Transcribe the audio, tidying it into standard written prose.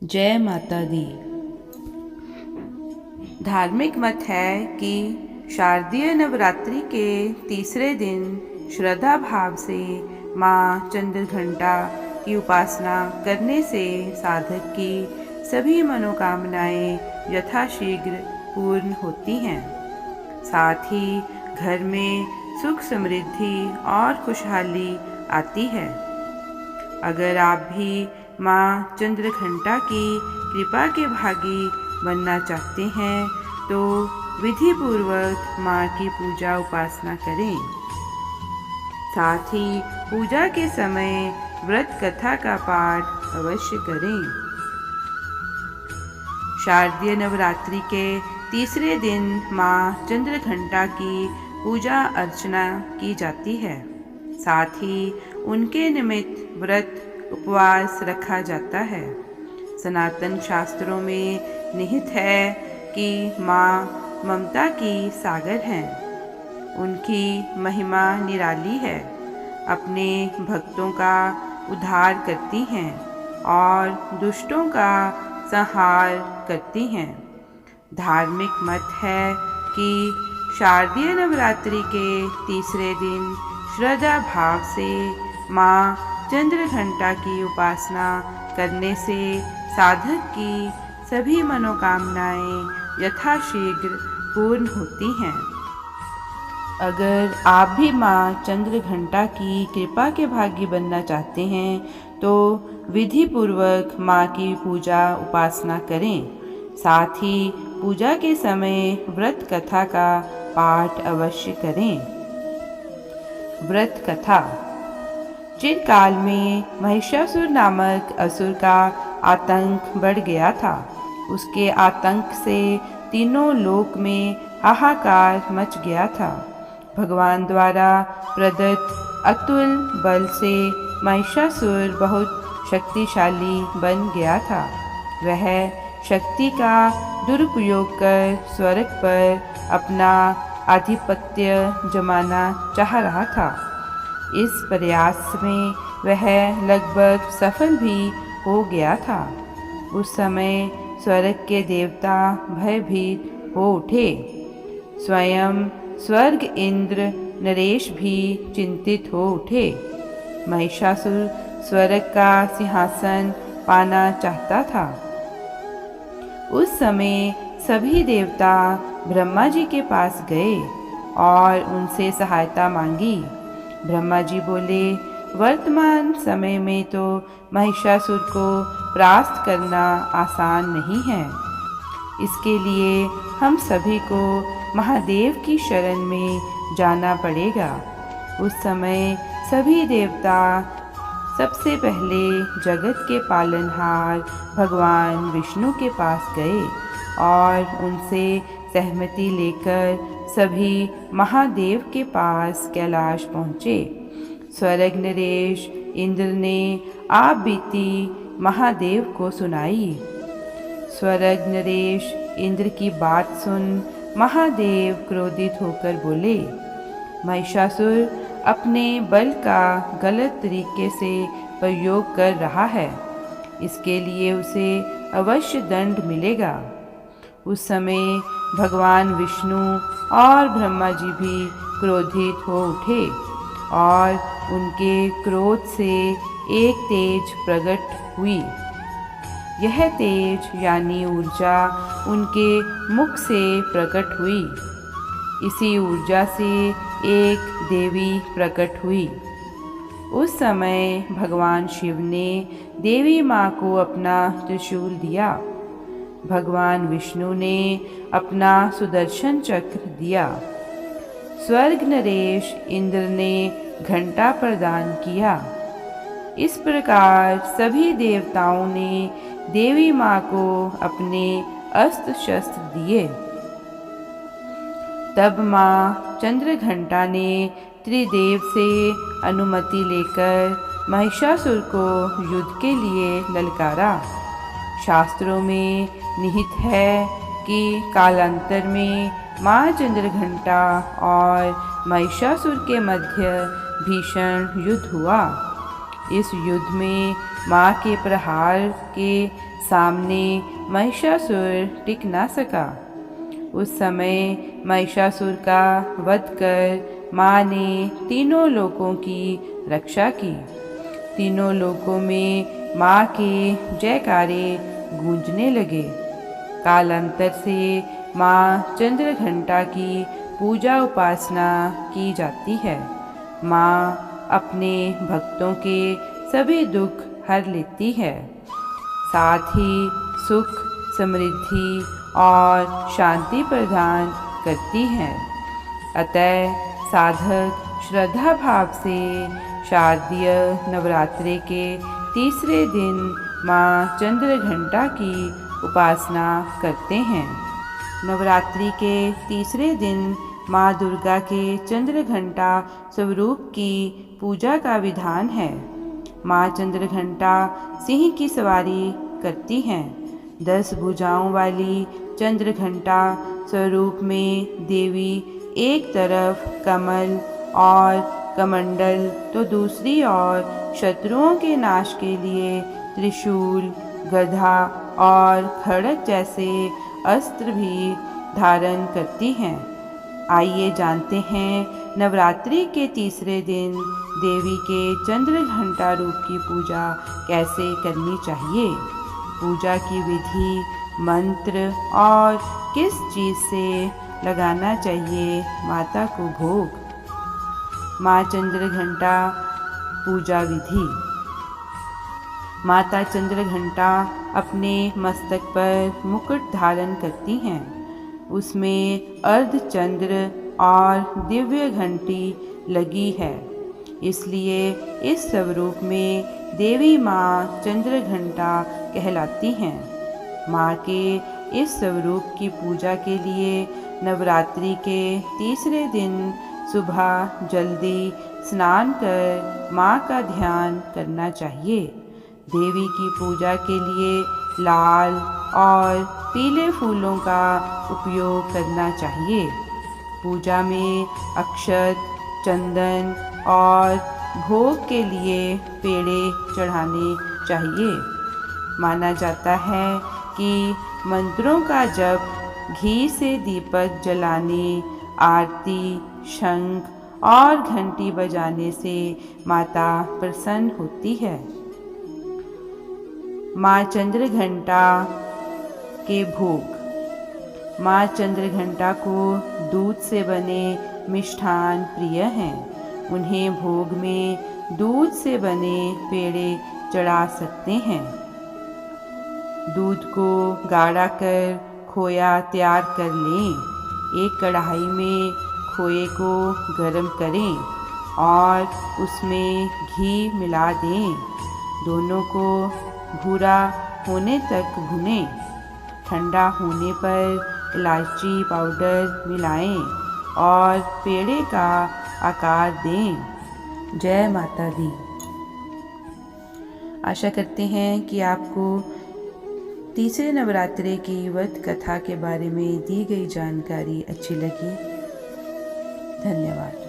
जय माता दी। धार्मिक मत है कि शारदीय नवरात्रि के तीसरे दिन श्रद्धा भाव से माँ चंद्रघंटा की उपासना करने से साधक की सभी मनोकामनाएं यथाशीघ्र पूर्ण होती हैं। साथ ही घर में सुख समृद्धि और खुशहाली आती है। अगर आप भी माँ चंद्रघंटा की कृपा के भागी बनना चाहते हैं तो विधि पूर्वक माँ की पूजा उपासना करें। साथ ही पूजा के समय व्रत कथा का पाठ अवश्य करें। शारदीय नवरात्रि के तीसरे दिन माँ चंद्रघंटा की पूजा अर्चना की जाती है। साथ ही उनके निमित्त व्रत उपवास रखा जाता है। सनातन शास्त्रों में निहित है कि माँ ममता की सागर हैं। उनकी महिमा निराली है। अपने भक्तों का उद्धार करती हैं और दुष्टों का संहार करती हैं। धार्मिक मत है कि शारदीय नवरात्रि के तीसरे दिन श्रद्धा भाव से माँ चंद्रघंटा की उपासना करने से साधक की सभी मनोकामनाएं यथाशीघ्र पूर्ण होती हैं। अगर आप भी माँ चंद्रघंटा की कृपा के भागी बनना चाहते हैं तो विधि पूर्वक माँ की पूजा उपासना करें। साथ ही पूजा के समय व्रत कथा का पाठ अवश्य करें। व्रत कथा। चिरकाल में महिषासुर नामक असुर का आतंक बढ़ गया था। उसके आतंक से तीनों लोक में हाहाकार मच गया था। भगवान द्वारा प्रदत्त अतुल बल से महिषासुर बहुत शक्तिशाली बन गया था। वह शक्ति का दुरुपयोग कर स्वर्ग पर अपना आधिपत्य जमाना चाह रहा था। इस प्रयास में वह लगभग सफल भी हो गया था। उस समय स्वर्ग के देवता भयभीत हो उठे। स्वयं स्वर्ग इंद्र नरेश भी चिंतित हो उठे। महिषासुर स्वर्ग का सिंहासन पाना चाहता था। उस समय सभी देवता ब्रह्मा जी के पास गए और उनसे सहायता मांगी। ब्रह्मा जी बोले, वर्तमान समय में तो महिषासुर को परास्त करना आसान नहीं है। इसके लिए हम सभी को महादेव की शरण में जाना पड़ेगा। उस समय सभी देवता सबसे पहले जगत के पालनहार भगवान विष्णु के पास गए और उनसे सहमति लेकर सभी महादेव के पास कैलाश पहुँचे। स्वर्ग नरेश इंद्र ने आप बीती महादेव को सुनाई। स्वर्ग नरेश इंद्र की बात सुन महादेव क्रोधित होकर बोले, महिषासुर अपने बल का गलत तरीके से प्रयोग कर रहा है। इसके लिए उसे अवश्य दंड मिलेगा। उस समय भगवान विष्णु और ब्रह्मा जी भी क्रोधित हो उठे और उनके क्रोध से एक तेज प्रकट हुई। यह तेज यानी ऊर्जा उनके मुख से प्रकट हुई। इसी ऊर्जा से एक देवी प्रकट हुई। उस समय भगवान शिव ने देवी माँ को अपना त्रिशूल दिया। भगवान विष्णु ने अपना सुदर्शन चक्र दिया। स्वर्ग नरेश इंद्र ने घंटा प्रदान किया। इस प्रकार सभी देवताओं ने देवी माँ को अपने अस्त्र शस्त्र दिए। तब माँ चंद्रघंटा ने त्रिदेव से अनुमति लेकर महिषासुर को युद्ध के लिए ललकारा। शास्त्रों में निहित है कि कालांतर में माँ चंद्रघंटा और महिषासुर के मध्य भीषण युद्ध हुआ। इस युद्ध में माँ के प्रहार के सामने महिषासुर टिक ना सका। उस समय महिषासुर का वध कर माँ ने तीनों लोकों की रक्षा की। तीनों लोकों में माँ के जयकारे गूंजने लगे। कालांतर से माँ चंद्रघंटा की पूजा उपासना की जाती है। माँ अपने भक्तों के सभी दुख हर लेती है, साथ ही सुख, समृद्धि और शांति प्रदान करती हैं। अतः साधक श्रद्धा भाव से शारदीय नवरात्रि के तीसरे दिन माँ चंद्रघंटा की उपासना करते हैं। नवरात्रि के तीसरे दिन माँ दुर्गा के चंद्रघंटा स्वरूप की पूजा का विधान है। माँ चंद्रघंटा सिंह की सवारी करती हैं। 10 भुजाओं वाली चंद्रघंटा स्वरूप में देवी एक तरफ कमल और कमंडल तो दूसरी ओर शत्रुओं के नाश के लिए त्रिशूल, गदा और खड़ग जैसे अस्त्र भी धारण करती हैं। आइए जानते हैं नवरात्रि के तीसरे दिन देवी के चंद्रघंटा रूप की पूजा कैसे करनी चाहिए। पूजा की विधि, मंत्र और किस चीज़ से लगाना चाहिए माता को भोग। माँ चंद्रघंटा पूजा विधि। माता चंद्रघंटा अपने मस्तक पर मुकुट धारण करती हैं। उसमें अर्धचंद्र और दिव्य घंटी लगी है, इसलिए इस स्वरूप में देवी माँ चंद्रघंटा कहलाती हैं। माँ के इस स्वरूप की पूजा के लिए नवरात्रि के तीसरे दिन सुबह जल्दी स्नान कर माँ का ध्यान करना चाहिए। देवी की पूजा के लिए लाल और पीले फूलों का उपयोग करना चाहिए। पूजा में अक्षत, चंदन और भोग के लिए पेड़े चढ़ाने चाहिए। माना जाता है कि मंत्रों का जप, घी से दीपक जलाने, आरती, शंख और घंटी बजाने से माता प्रसन्न होती है। माँ चंद्रघंटा के भोग। माँ चंद्रघंटा को दूध से बने मिष्ठान प्रिय हैं। उन्हें भोग में दूध से बने पेड़े चढ़ा सकते हैं। दूध को गाढ़ा कर खोया तैयार कर लें। एक कढ़ाई में खोए को गर्म करें और उसमें घी मिला दें। दोनों को भूरा होने तक भुनें। ठंडा होने पर इलायची पाउडर मिलाएं और पेड़े का आकार दें। जय माता दी। आशा करते हैं कि आपको तीसरे नवरात्रे की व्रत कथा के बारे में दी गई जानकारी अच्छी लगी। धन्यवाद।